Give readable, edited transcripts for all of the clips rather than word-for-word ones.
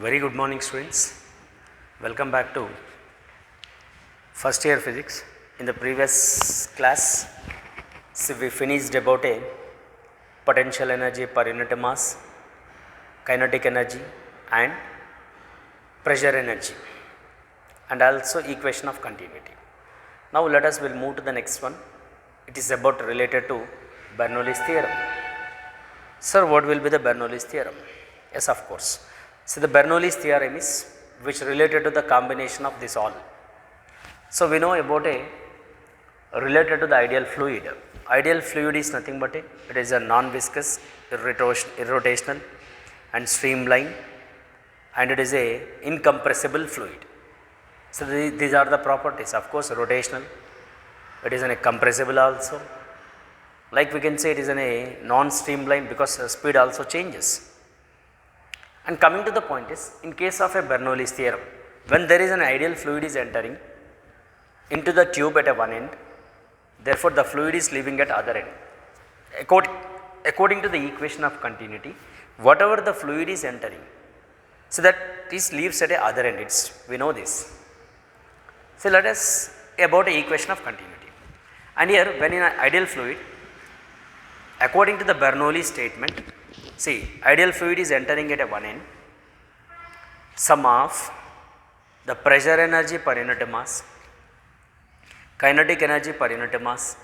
Very good morning, students. Welcome back to first year physics. In the previous class, we finished about a potential energy per unit mass, kinetic energy and pressure energy, and also equation of continuity. Now let us will move to the next one. It is about related to Bernoulli's theorem. Sir, what will be the Bernoulli's theorem? Yes, of course. So the Bernoulli's theorem is which related to the combination of this all. So we know about a related to the ideal fluid. Ideal fluid is nothing but it is a non-viscous, irrotational and streamlined, and it is a incompressible fluid. So these are the properties. Of course, rotational, it is a compressible also. Like we can say it is a non-streamlined because speed also changes. And coming to the point is, in case of a Bernoulli's theorem, when there is an ideal fluid is entering into the tube at a one end, therefore the fluid is leaving at other end. According to the equation of continuity, whatever the fluid is entering, so that this leaves at a other end, we know this. So let us about a equation of continuity. And here when in an ideal fluid, according to the Bernoulli statement, see, ideal fluid is entering at a one end, sum of the pressure energy per unit mass, kinetic energy per unit mass,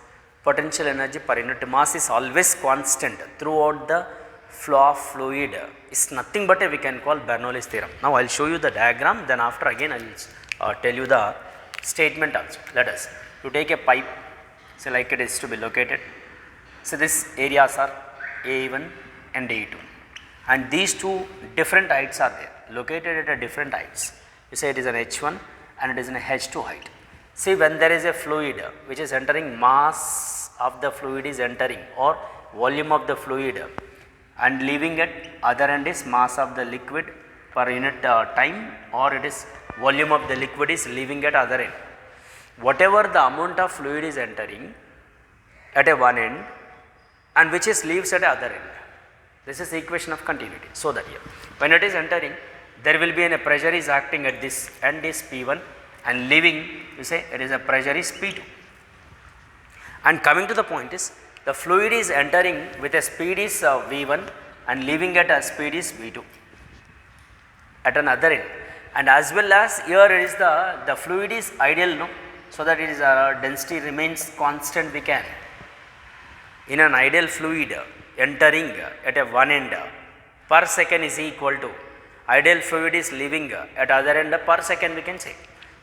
potential energy per unit mass is always constant throughout the flow of fluid. It's nothing but we can call Bernoulli's theorem. Now I will show you the diagram, then after again I will tell you the statement also. Let us, you take a pipe, say like it is to be located. So these areas are A1 and A2, and these two different heights are there, located at a different heights. You say it is an H1 and it is an H2 height. See, when there is a fluid which is entering, mass of the fluid is entering or volume of the fluid, and leaving at other end is mass of the liquid per unit time, or it is volume of the liquid is leaving at other end. Whatever the amount of fluid is entering at a one end and which is leaves at other end. This is the equation of continuity. So that here, when it is entering, there will be a pressure is acting at this end is P1, and leaving, you say it is a pressure is P2. And coming to the point is, the fluid is entering with a speed is V1 and leaving at a speed is V2 at another end. And as well as here is the fluid is ideal, no, so that it is density remains constant. We can, in an ideal fluid entering at a one end per second is equal to ideal fluid is leaving at other end per second, we can say.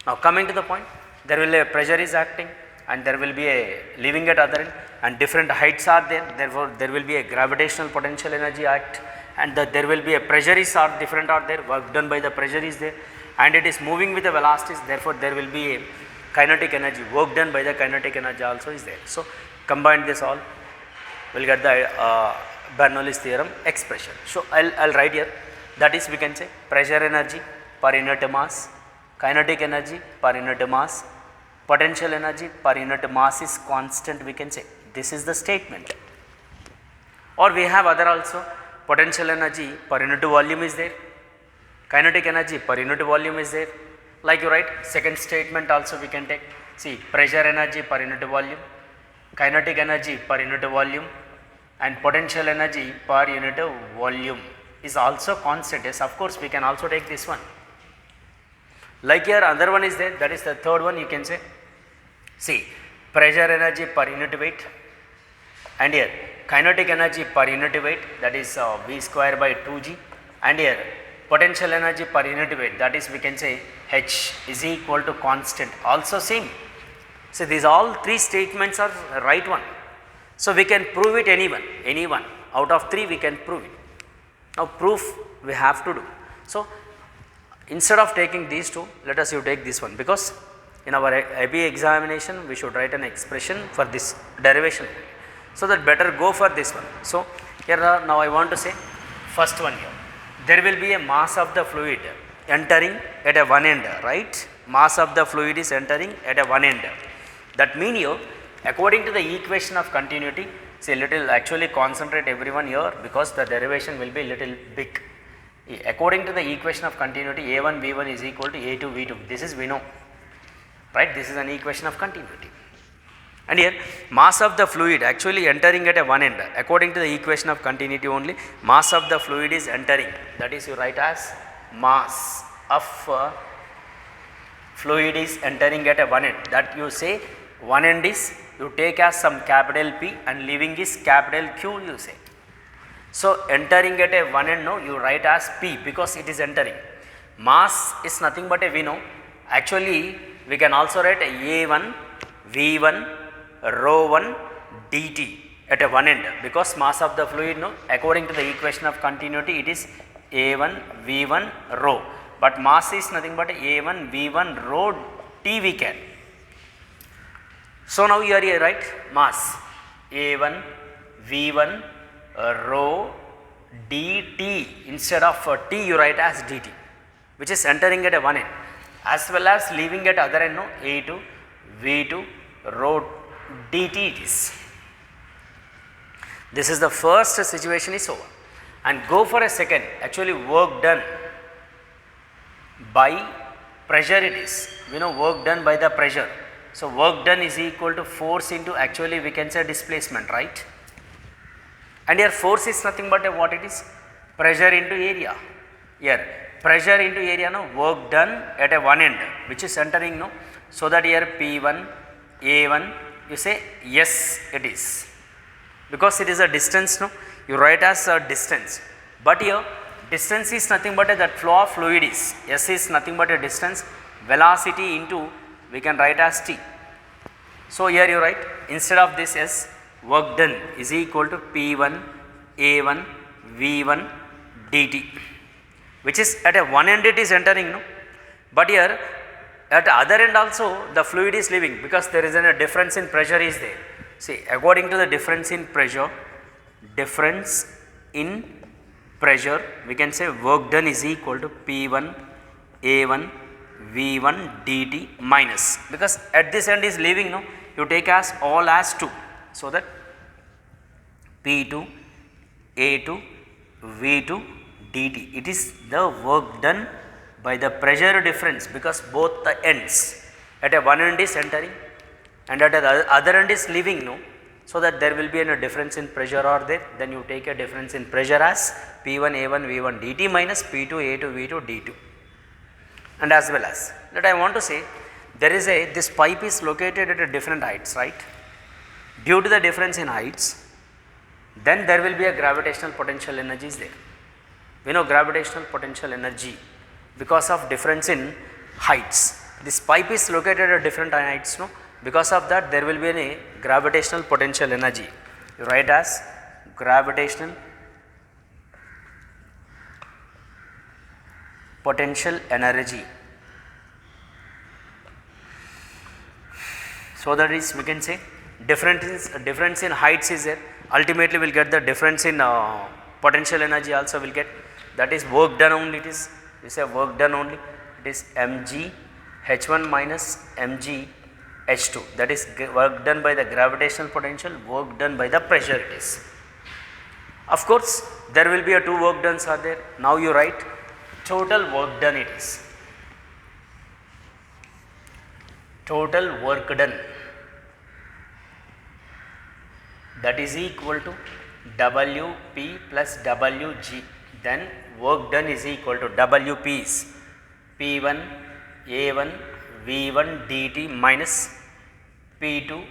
Now coming to the point, there will be a pressure is acting and there will be a leaving at other end, and different heights are there, therefore there will be a gravitational potential energy act, and there will be a pressure is are different are there, work done by the pressure is there, and it is moving with the velocities, therefore there will be a kinetic energy, work done by the kinetic energy also is there. So combine this all, we will get the Bernoulli's theorem expression. So I'll write here, that is we can say pressure energy per unit mass, kinetic energy per unit mass, potential energy per unit mass is constant, we can say. This is the statement. Or we have other also, potential energy per unit volume is there, kinetic energy per unit volume is there. Like you write second statement also we can take. See, pressure energy per unit volume, kinetic energy per unit volume, and potential energy per unit volume is also constant. Yes, of course we can also take this one. Like here other one is there, that is the third one you can say. See, pressure energy per unit weight, and here kinetic energy per unit weight, that is V square by 2G, and here potential energy per unit weight, that is we can say H is equal to constant, also same. So these all three statements are right one. So we can prove it any one out of three we can prove it. Now proof we have to do. So instead of taking these two, let us you take this one, because in our IB examination we should write an expression for this derivation. So that better go for this one. So here now I want to say first one here, there will be a mass of the fluid entering at a one end, right? Mass of the fluid is entering at a one end. That means here, according to the equation of continuity, say little actually concentrate everyone here because the derivation will be little big. According to the equation of continuity, A1 V1 is equal to A2 V2. This is we know, right? This is an equation of continuity. And here mass of the fluid actually entering at a one end, according to the equation of continuity only, mass of the fluid is entering, that is you write as mass of fluid is entering at a one end, that you say one end is you take as some capital P and leaving is capital Q you say. So entering at a one end, no, you write as P because it is entering. Mass is nothing but a we know. Actually we can also write A1 V1 rho 1 dt at a one end, because mass of the fluid, no, according to the equation of continuity it is A1 V1 rho, but mass is nothing but A1 V1 rho t we can. So now you are here, right, mass A1 V1 rho dt, instead of t you write as dt, which is entering at a one end, as well as leaving at other end, no, A2 V2 rho dt it is. This is the first situation is over, and go for a second. Actually work done by pressure it is, we know work done by the pressure. So work done is equal to force into, actually we can say displacement, right? And here force is nothing but what it is, pressure into area. Here pressure into area, no, work done at a one end which is entering, no, so that here P1 A1 you say yes it is, because it is a distance, no, you write as a distance, but here distance is nothing but that flow of fluid is, S is nothing but a distance, velocity into we can write as t. So here you write instead of this S, work done is equal to P1 A1 V1 dt, which is at a one end it is entering, no, but here at the other end also the fluid is leaving, because there is a difference in pressure is there. See, according to the difference in pressure, we can say work done is equal to P1 A1 V1 dt minus, because at this end is leaving, no, you take as all as 2, so that P2 A2 V2 dt, it is the work done by the pressure difference, because both the ends, at a one end is entering and at the other end is leaving, no, so that there will be a difference in pressure or there, then you take a difference in pressure as P1 A1 V1 dt minus P2 A2 V2 d2. And as well as that I want to say, there is this pipe is located at a different heights, right? Due to the difference in heights, then there will be a gravitational potential energy is there. We know gravitational potential energy because of difference in heights. This pipe is located at different heights, no? Because of that there will be a gravitational potential energy. You write as gravitational potential energy. So that is, we can say difference in heights is there. Ultimately we will get the difference in potential energy also will get, that is work done only, it is, we say work done only, it is mg h1 minus mg h2, that is work done by the gravitational potential, work done by the pressure it is. Of course there will be a two work dones are there. Now you write total work done it is, total work done, that is equal to Wp plus Wg, then work done is equal to Wp is P1 A1 V1 dt minus P2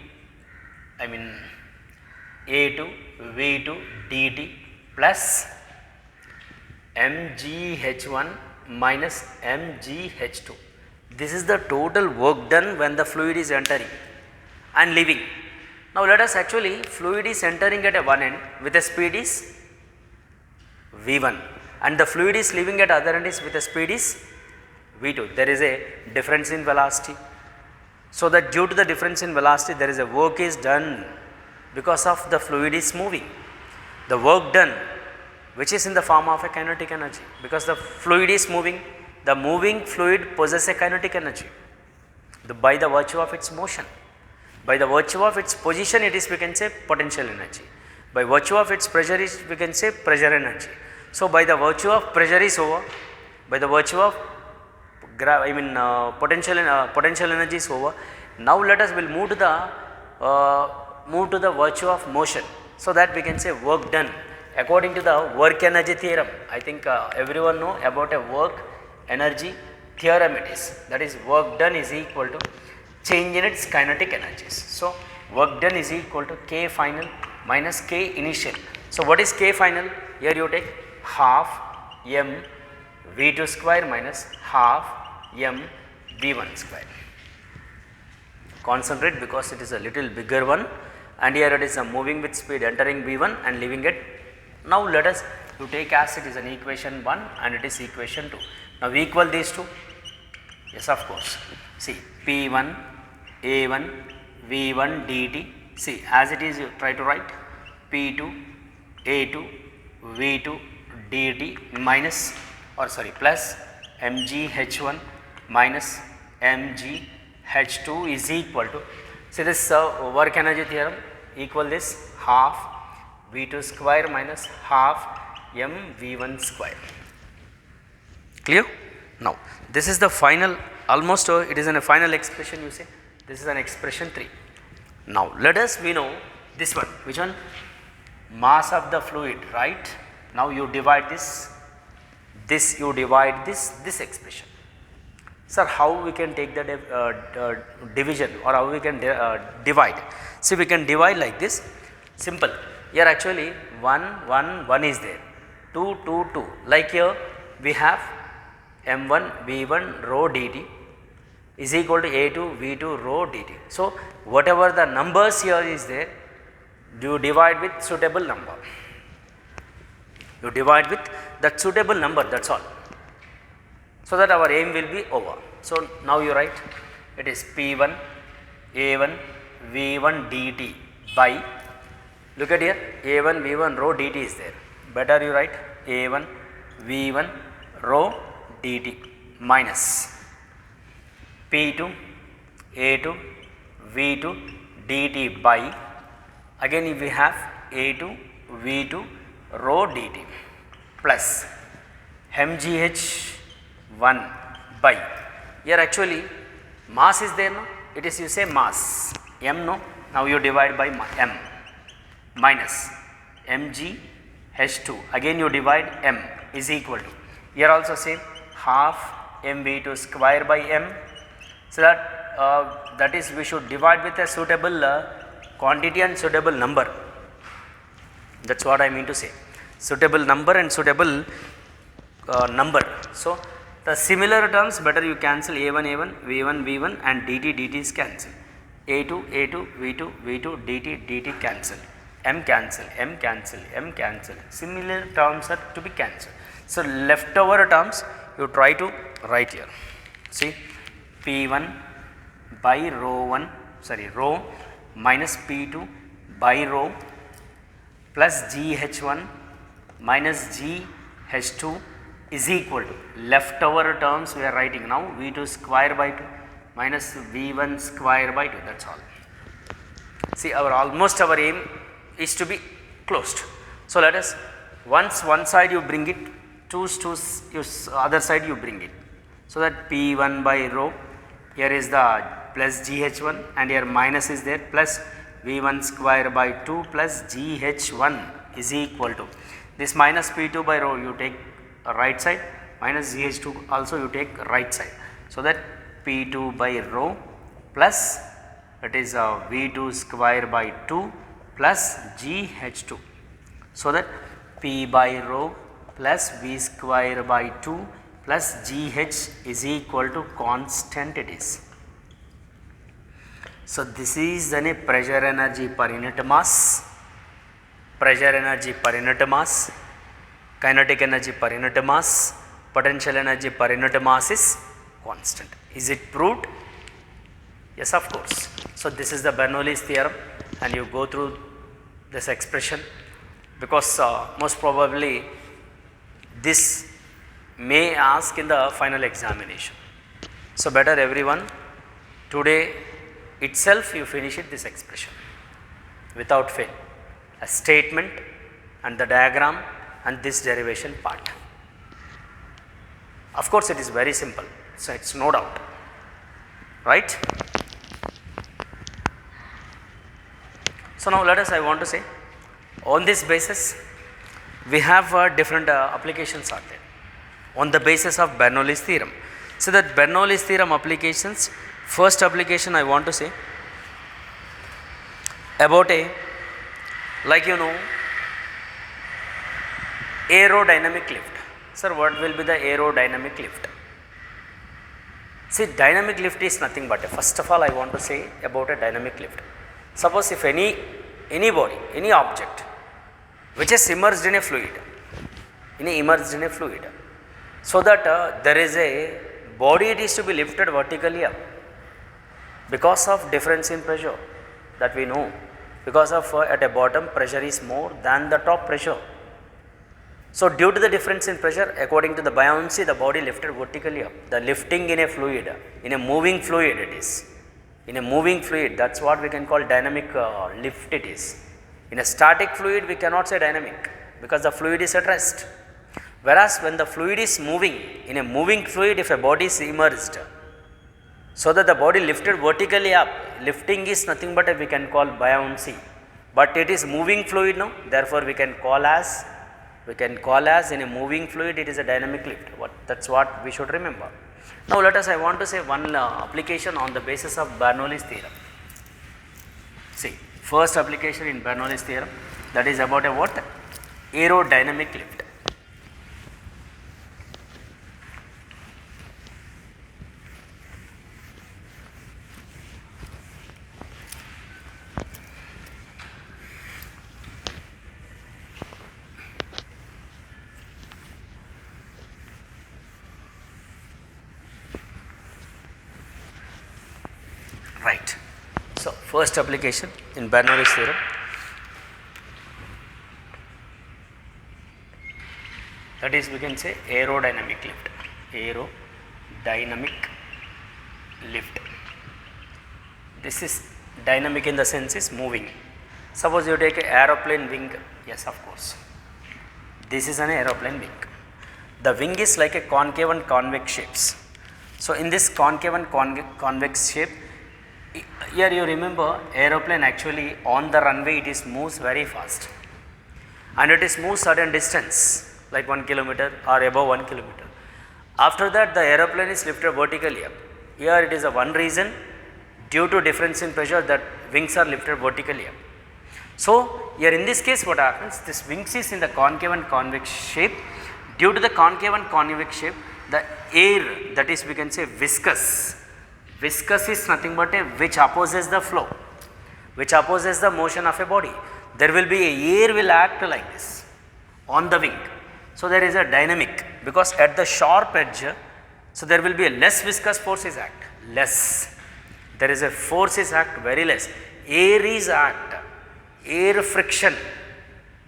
A2 V2 dt plus mgh1 minus mgh2. This is the total work done when the fluid is entering and leaving. Now let us actually, fluid is entering at a one end with a speed is v1 and the fluid is leaving at other end is with a speed is v2. There is a difference in velocity. So that due to the difference in velocity there is a work is done because of the fluid is moving. The work done which is in the form of a kinetic energy, because the fluid is moving, the moving fluid possesses a kinetic energy by the virtue of its motion. By the virtue of its position it is, we can say, potential energy. By virtue of its pressure is, we can say, pressure energy. So by the virtue of pressure is over, by the virtue of potential energy is over. Now let us will move to the virtue of motion, so that we can say work done according to the work energy theorem. I think everyone know about a work energy theorem it is, that is work done is equal to change in its kinetic energies. So work done is equal to K final minus K initial. So what is K final? Here you take half m V2 square minus half m V1 square. Concentrate because it is a little bigger one, and here it is moving with speed entering V1 and leaving it. Now let us you take as it is an equation 1 and it is equation 2. Now we equal these two. Yes, of course. See P1 A1 V1 dt. See as it is you try to write P2 A2 V2 dt minus plus mg h1 minus mg h2 is equal to, see this work energy theorem, equal this half V2 square minus half m V1 square. Clear? Now this is the final, almost it is in a final expression, you say this is an expression 3. Now let us we know this one, which one? Mass of the fluid, right? Now you divide this expression. Sir, how we can take the division, or how we can divide? See, we can divide like this, simple. Here actually 1 is there, 2 2 2, like here we have m1 v1 rho dt is equal to a2 v2 rho dt. So whatever the numbers here is there, you divide with suitable number. You divide with that suitable number, that's all. So that our aim will be over. So now you write it is P1 A1 V1 dt by, look at here, A1 V1 rho dt is there. Better you write A1 V1 rho dt minus P2 A2 V2 dt by, again if we have A2 V2 rho dt plus mgh1 by, here actually mass is there, no? It is, you say mass m, no? Now you divide by m minus mgh2, again you divide m is equal to, here also same, half mv2 square by m. So that is we should divide with a suitable quantity and suitable number. That is what I mean to say, suitable number and suitable number. So the similar terms better you cancel, a1 a1 v1 v1 and dt is cancel, a2 a2 v2 v2 dt cancel, m cancel, m cancel, m cancel, similar terms are to be cancelled. So leftover terms you try to write here. See p1 by rho minus p2 by rho plus gh1 minus gh2 is equal to, leftover terms we are writing now, v2 square by 2 minus v1 square by 2, that is all. See almost our aim is to be closed. So let us, once one side you bring it, choose other side you bring it. So that p1 by rho, here is the plus gh1 and here minus is there, plus v1 square by 2 plus gh1 is equal to, this minus p2 by rho you take right side, minus gh2 also you take right side. So that p2 by rho plus that is v2 square by 2 plus gh2. So that p by rho plus v square by 2 plus gh is equal to constant it is. So this is then a pressure energy per unit mass, pressure energy per unit mass, kinetic energy per unit mass, potential energy per unit mass is constant. Is it proved? Yes, of course. So this is the Bernoulli's theorem, and you go through this expression because most probably this may ask in the final examination. So better everyone today itself you finish it this expression without fail, a statement and the diagram and this derivation part. Of course, it is very simple, so it's no doubt, right? So now let us, I want to say, on this basis, we have different applications are there on the basis of Bernoulli's theorem. So that Bernoulli's theorem applications, first application I want to say about a, like aerodynamic lift. Sir, what will be the aerodynamic lift? See, dynamic lift is nothing but first of all I want to say about a dynamic lift. Suppose if any body, any object which is immersed in a fluid, so that there is a body, it is to be lifted vertically up because of difference in pressure that we know, because of at a bottom pressure is more than the top pressure. So due to the difference in pressure, according to the buoyancy, the body lifted vertically up. The lifting in a fluid, in a moving fluid it is. In a moving fluid, that's what we can call dynamic lift it is. In a static fluid, we cannot say dynamic because the fluid is at rest. Whereas when the fluid is moving, in a moving fluid, if a body is immersed, so that the body lifted vertically up, lifting is nothing but we can call buoyancy. But it is moving fluid now, therefore we can call as in a moving fluid it is a dynamic lift. That's what we should remember. Now let us, I want to say one application on the basis of Bernoulli's theorem. See, first application in Bernoulli's theorem, that is about a what? Aerodynamic lift. Right. So, first application in Bernoulli's theorem, that is we can say aerodynamic lift. Aerodynamic lift. This is dynamic in the sense is moving. Suppose you take an aeroplane wing, yes of course, this is an aeroplane wing. The wing is like a concave and convex shapes. So, in this concave and convex shape, here you remember aeroplane actually on the runway it is moves very fast and it is moves certain distance like 1 kilometer or above 1 kilometer. After that the aeroplane is lifted vertically up. Here it is a one reason, due to difference in pressure that wings are lifted vertically up. So here in this case what happens, this wings is in the concave and convex shape. Due to the concave and convex shape, the air, that is we can say viscous is nothing but a which opposes the flow, which opposes the motion of a body. There will be a air will act like this on the wing. So there is a dynamic because at the sharp edge, so there will be a less viscous force is act, less. There is a force is act very less. Air is act, air friction,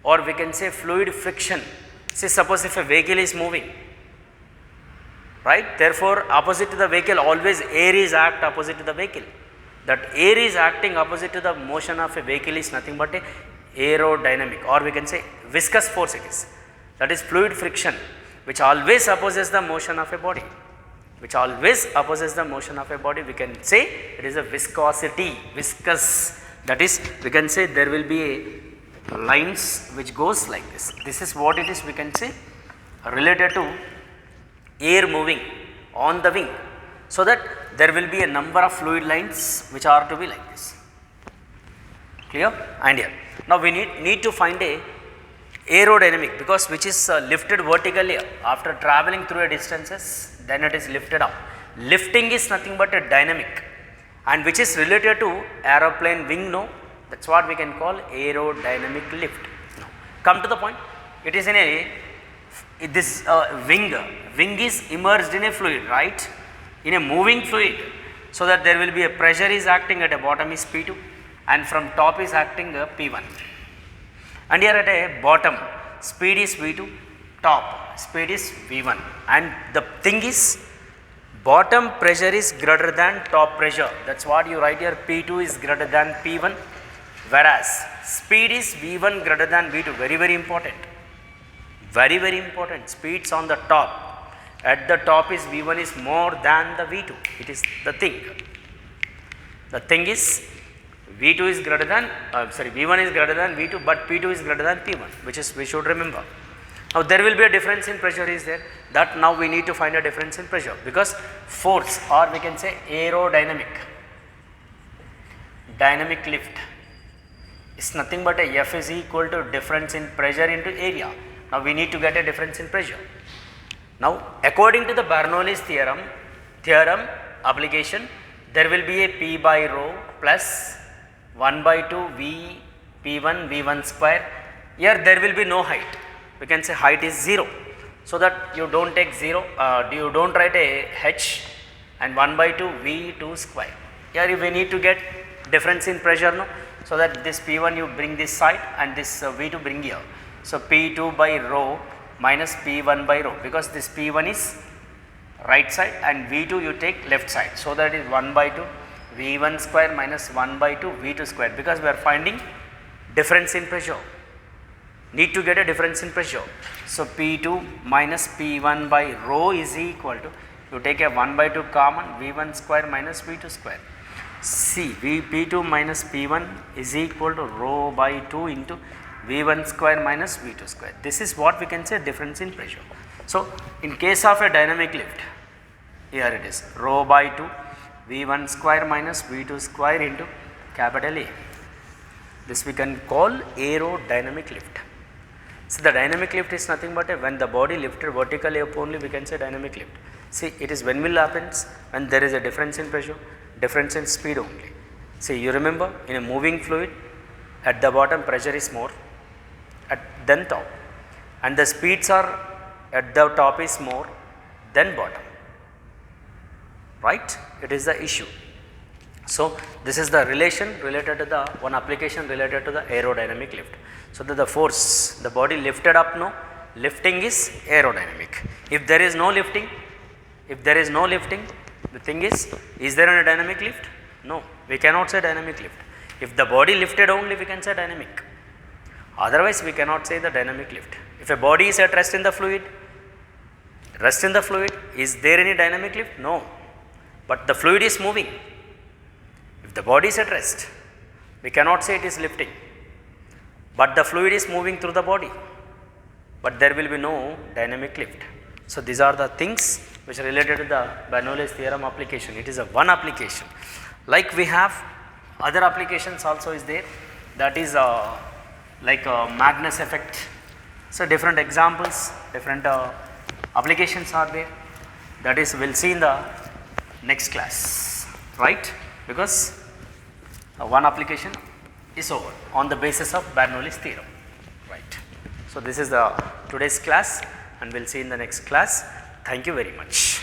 or we can say fluid friction. See, suppose if a vehicle is moving, right, therefore opposite to the vehicle always air is act opposite to the vehicle. That air is acting opposite to the motion of a vehicle is nothing but a aerodynamic, or we can say viscous force it is. That is fluid friction which always opposes the motion of a body, we can say it is a viscosity, viscous, that is we can say there will be a lines which goes like this. This is what it is we can say related to air moving on the wing, so that there will be a number of fluid lines which are to be like this. Clear? And here now we need to find a aerodynamic, because which is lifted vertically up after traveling through a distances, then it is lifted up. Lifting is nothing but a dynamic and which is related to aeroplane wing, no, that is what we can call aerodynamic lift. Now come to the point, it is in a this wing is immersed in a fluid, right, in a moving fluid, so that there will be a pressure is acting at a bottom is P2 and from top is acting P1, and here at a bottom speed is V2, top speed is V1, and the thing is bottom pressure is greater than top pressure, that is what you write here, P2 is greater than P1, whereas speed is V1 greater than V2, very important. Very, very important. Speeds on the top. At the top is V1 is more than the V2. It is the thing. The thing is V2 is greater than, V1 is greater than V2, but P2 is greater than P1, which is we should remember. Now there will be a difference in pressure is there, that now we need to find a difference in pressure, because force, or we can say aerodynamic, dynamic lift is nothing but a F is equal to difference in pressure into area. Now we need to get a difference in pressure. Now according to the Bernoulli's theorem application, there will be a P by rho plus 1 by 2 V P1 V1 square. Here there will be no height. We can say height is 0, so that you don't take 0, you don't write a h, and 1 by 2 V2 square. Here we need to get difference in pressure, no? So that this P1 you bring this side and this V2 bring here. So P2 by rho minus P1 by rho, because this P1 is right side and V2 you take left side. So that is 1 by 2 V1 square minus 1 by 2 V2 square, because we are finding difference in pressure. Need to get a difference in pressure. So P2 minus P1 by rho is equal to, you take a 1 by 2 common, V1 square minus V2 square. See, P2 minus P1 is equal to rho by 2 into V1 square minus V2 square. This is what we can say difference in pressure. So in case of a dynamic lift, here it is rho by 2 V1 square minus V2 square into capital A. This we can call aerodynamic lift. So the dynamic lift is nothing but when the body lifted vertically up only, we can say dynamic lift. See, it is when will happens when there is a difference in pressure, difference in speed only. See, you remember in a moving fluid, at the bottom pressure is more than top, and the speeds are at the top is more than bottom, right? It is the issue. So this is the relation related to the one application related to the aerodynamic lift. So that the force, the body lifted up, no, lifting is aerodynamic. If there is no lifting, the thing is there a dynamic lift? No, we cannot say dynamic lift. If the body lifted only, we can say dynamic. Otherwise we cannot say the dynamic lift. If a body is at rest in the fluid, is there any dynamic lift? No, but the fluid is moving. If the body is at rest, we cannot say it is lifting, but the fluid is moving through the body, but there will be no dynamic lift. So these are the things which are related to the Bernoulli's theorem application. It is a one application. Like we have other applications also is there, that is like Magnus effect. So different examples, different applications are there. That is we will see in the next class, right? Because one application is over on the basis of Bernoulli's theorem, right? So this is the today's class, and we will see in the next class. Thank you very much.